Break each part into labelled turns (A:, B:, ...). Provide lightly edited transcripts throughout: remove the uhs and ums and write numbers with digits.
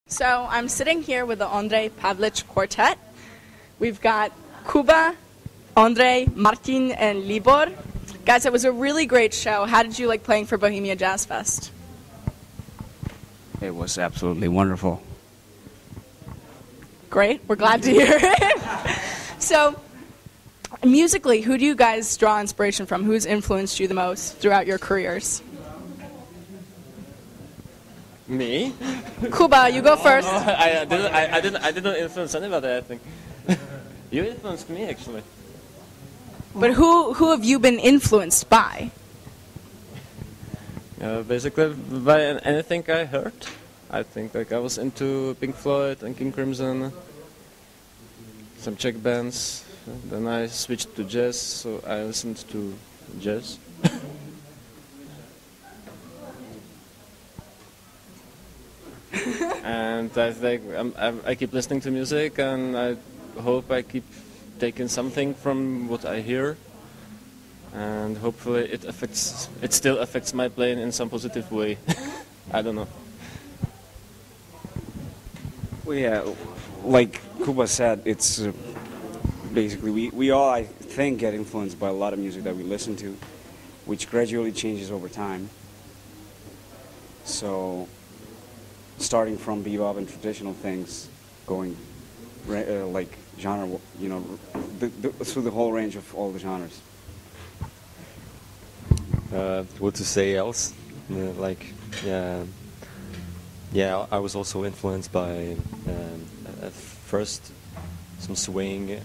A: So I'm sitting here with the Ondrej Pivec Quartet. We've got Kuba, Ondrej, Martin, and Libor. Guys, it was a really great show. How did you like playing for Bohemia Jazz Fest?
B: It was absolutely wonderful.
A: Great. We're glad to hear it. So, musically, who do you guys draw inspiration from? Who's influenced you the most throughout your careers?
C: Me?
A: Kuba, you go first.
C: I didn't influence anybody, I think. You influenced me, actually.
A: But who have you been influenced by?
C: Basically, by anything I heard. I think like I was into Pink Floyd and King Crimson, some Czech bands. Then I switched to jazz, so I listened to jazz. And I think I keep listening to music, and I hope I keep taking something from what I hear, and hopefully it still affects my playing in some positive way. I don't know.
B: Well, yeah, like Kuba said, it's basically we all, I think, get influenced by a lot of music that we listen to, which gradually changes over time. So, starting from bebop and traditional things, going like genre, you know, through the whole range of all the genres.
D: What to say else? Yeah, I was also influenced by at first some swing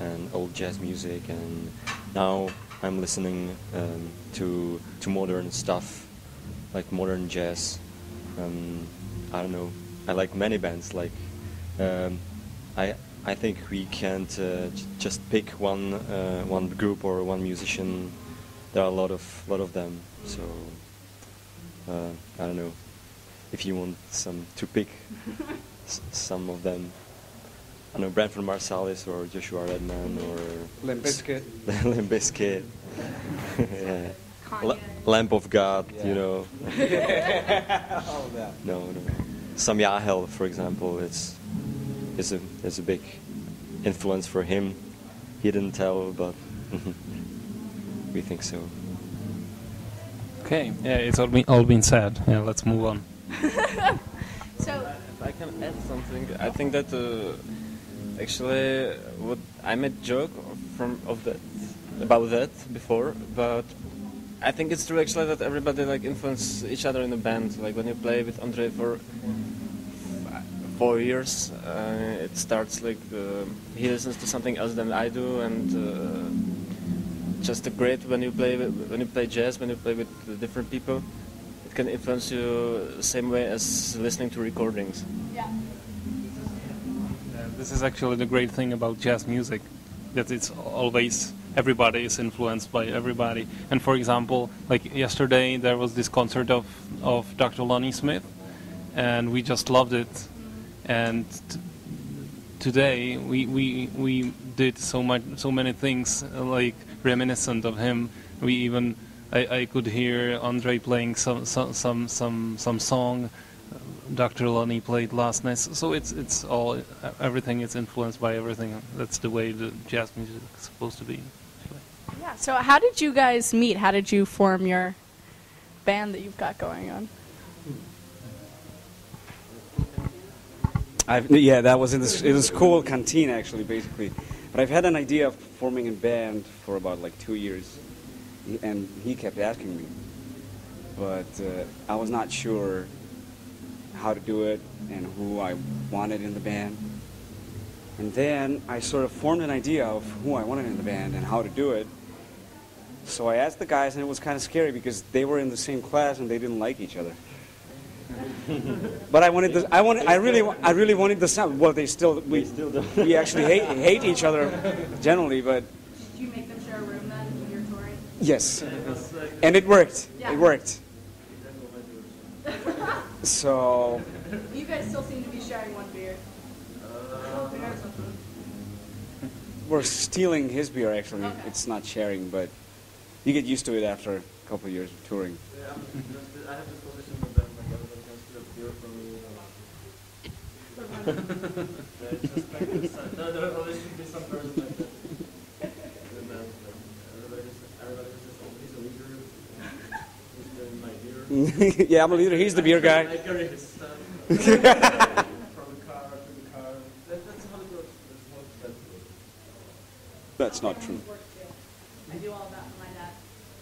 D: and old jazz music, and now I'm listening to modern stuff, like modern jazz. I don't know. I like many bands. Like I think we can't just pick one group or one musician. There are a lot of them. So I don't know. If you want to pick some of them, I know Branford Marsalis or Joshua Redman or
B: Limp Bizkit.
D: Limp Bizkit. Yeah. Lamp of God,
B: yeah.
D: You know.
B: All of that.
D: No. Sam Yahel, for example, is a big influence for him. He didn't tell, but we think so.
E: Okay, yeah, it's all been said. Yeah, let's move on.
A: So,
C: If I can add something, I think that actually what I made joke about that before, but I think it's true actually that everybody like influence each other in the band. Like when you play with Ondrej for 4 years, it starts like he listens to something else than I do, and just great when you play jazz, when you play with different people. It can influence you the same way as listening to recordings.
A: yeah.
E: This is actually the great thing about jazz music, that it's always everybody is influenced by everybody. And for example, like yesterday there was this concert of Dr. Lonnie Smith, and we just loved it. And today we did so many things like reminiscent of him. We even I could hear Ondrej playing some song Dr. Lonnie played last night. So it's all everything is influenced by everything. That's the way the jazz music is supposed to be.
A: Yeah. So, how did you guys meet? How did you form your band that you've got going on?
B: Yeah, that was in the school canteen actually, basically. But I've had an idea of forming a band for about like 2 years, and he kept asking me. But I was not sure how to do it and who I wanted in the band. And then I sort of formed an idea of who I wanted in the band and how to do it. So I asked the guys, and it was kind of scary because they were in the same class and they didn't like each other. But I really wanted the sound. Well, we still do. We actually hate each other generally, but.
A: Did you make them share a room then when you're touring?
B: Yes, and it worked.
A: Yeah.
B: It worked. So.
A: You guys still seem to be sharing one beer.
B: We're stealing his beer actually.
A: Okay.
B: It's not sharing, but you get used to it after a couple of years of touring.
C: Yeah, I have this position with them. Like everybody can steal beer from me. There always should be some person like that.
B: Yeah, I'm a leader. He's the beer guy.
C: I carry his stuff from the car to the car. That's how it works.
B: That's not true.
A: I do all that with my dad.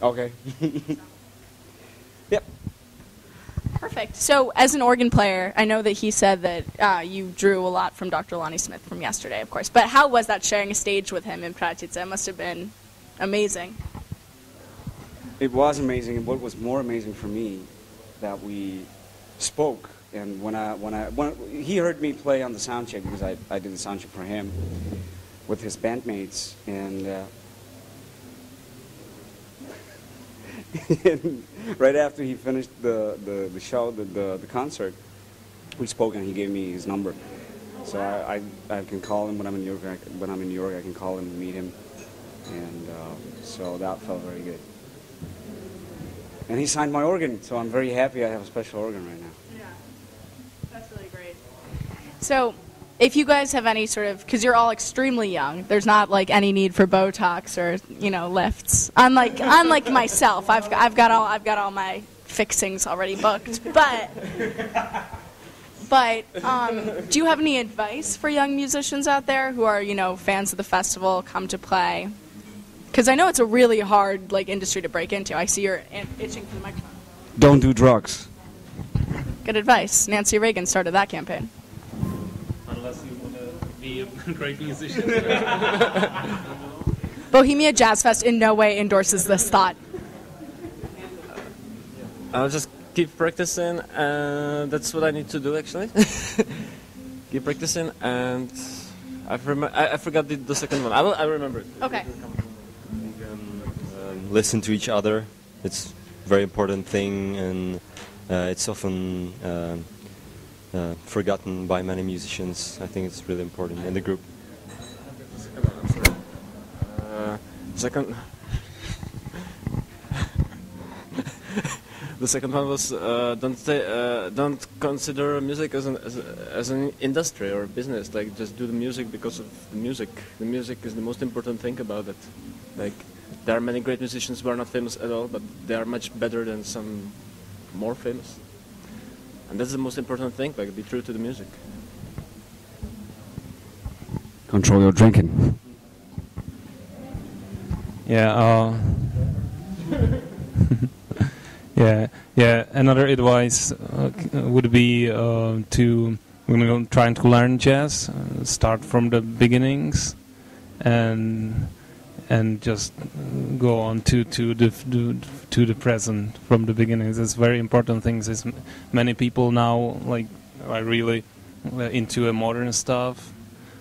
B: Okay. Yep.
A: Perfect. So, as an organ player, I know that he said that you drew a lot from Dr. Lonnie Smith from yesterday, of course. But how was that sharing a stage with him in Pratica? It must have been amazing.
B: It was amazing, and what was more amazing for me, that we spoke. And when he heard me play on the sound check, because I did the sound check for him with his bandmates, and and right after he finished the show, the concert, we spoke, and he gave me his number. So I can call him when I'm in New York. When I'm in New York, I can call him and meet him, and so that felt very good. And he signed my organ, so I'm very happy I have a special organ right now.
A: Yeah, that's really great. So, if you guys have any sort of, because you're all extremely young, there's not like any need for Botox or lifts. Unlike myself, I've got all my fixings already booked. But do you have any advice for young musicians out there who are fans of the festival, come to play? Because I know it's a really hard industry to break into. I see you're itching for the microphone.
B: Don't do drugs.
A: Good advice. Nancy Reagan started that campaign.
E: Unless you want to be a great musician.
A: Bohemia Jazz Fest in no way endorses this thought.
C: I'll just keep practicing, and that's what I need to do actually. Keep practicing, and I forgot the second one. I remember it.
A: Okay.
D: Listen to each other. It's a very important thing, and it's often forgotten by many musicians. I think it's really important in the group.
C: Second. The second one was don't consider music as an industry or business. Just do the music because of the music. The music is the most important thing about it. There are many great musicians who are not famous at all, but they are much better than some more famous. And that's the most important thing. Be true to the music.
B: Control your drinking.
E: Yeah. Yeah. Another advice would be to when you're trying to learn jazz, start from the beginnings, and just go on to the present from the beginnings. It's very important things. Is many people now are really into modern stuff,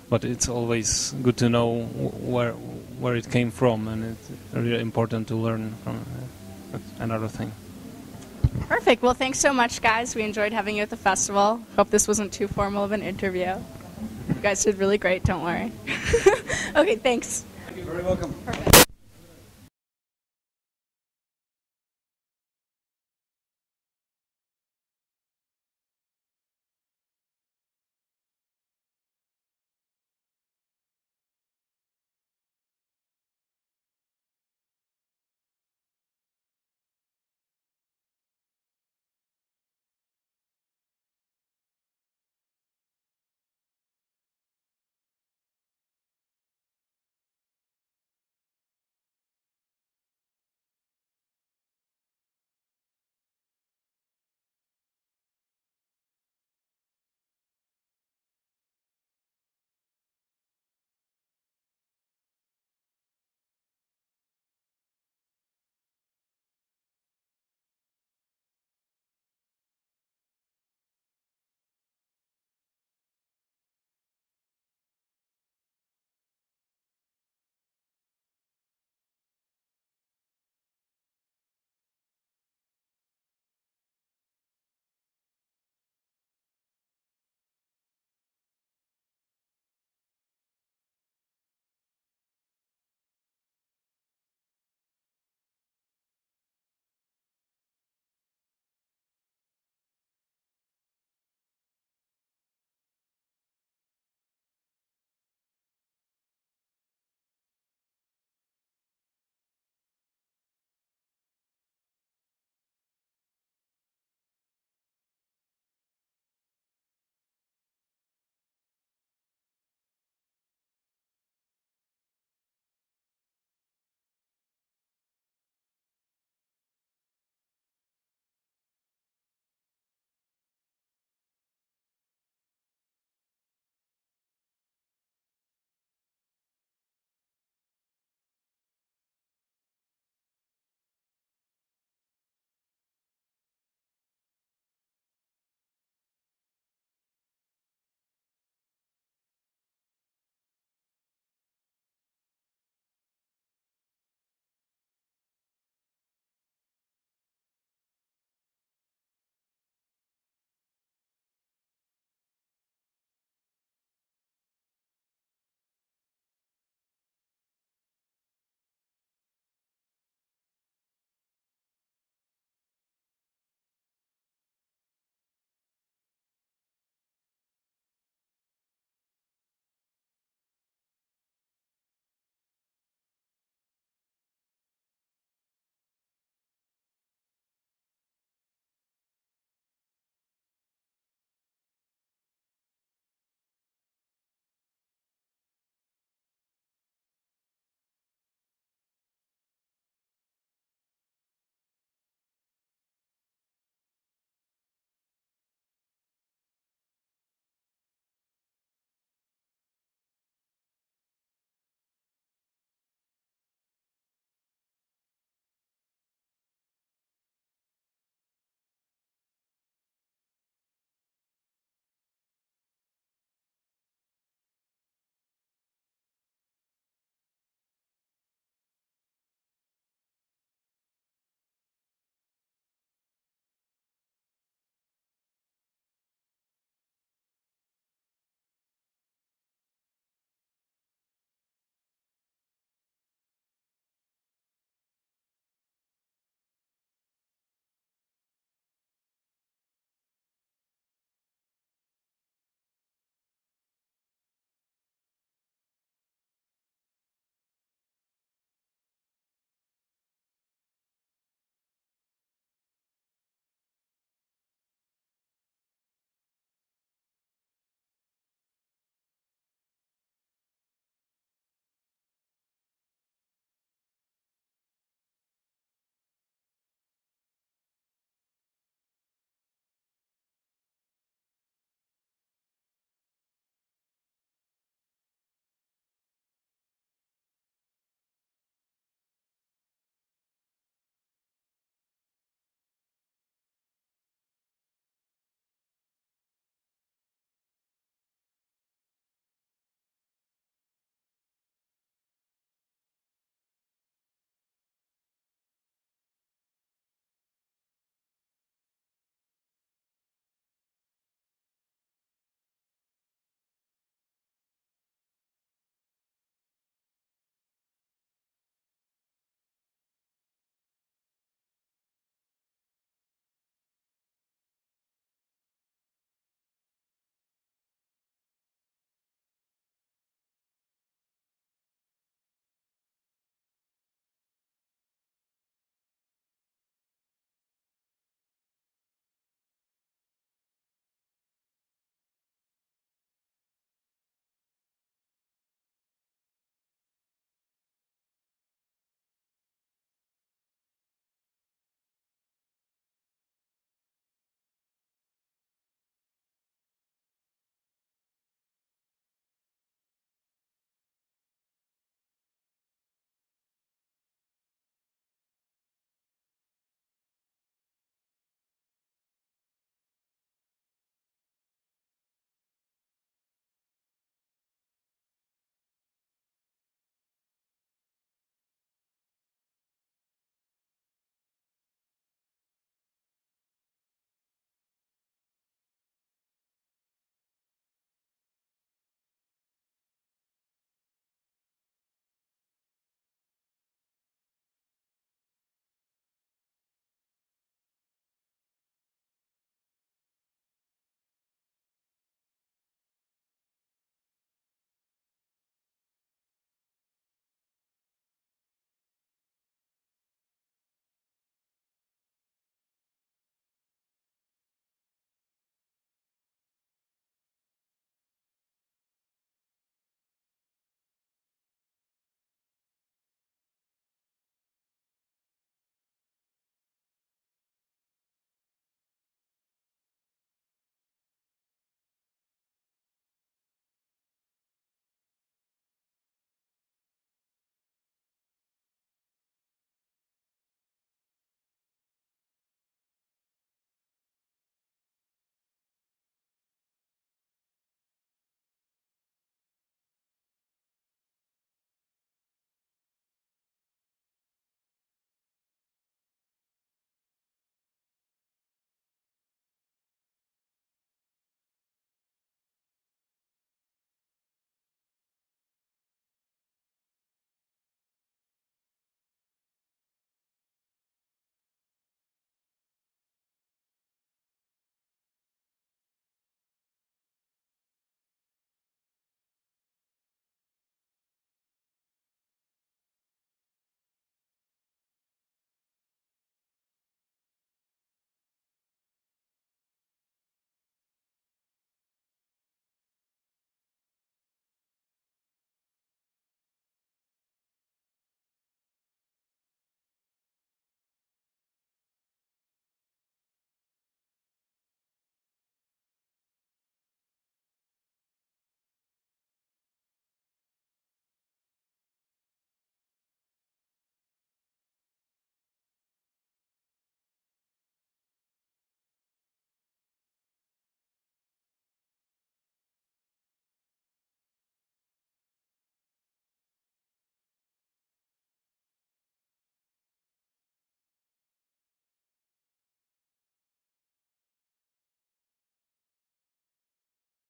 E: but it's always good to know where it came from, and it's really important to learn from that's another thing.
A: Perfect. Well, thanks so much, guys. We enjoyed having you at the festival. Hope this wasn't too formal of an interview. You guys did really great. Don't worry. Okay, thanks.
B: You're very welcome.
A: Perfect.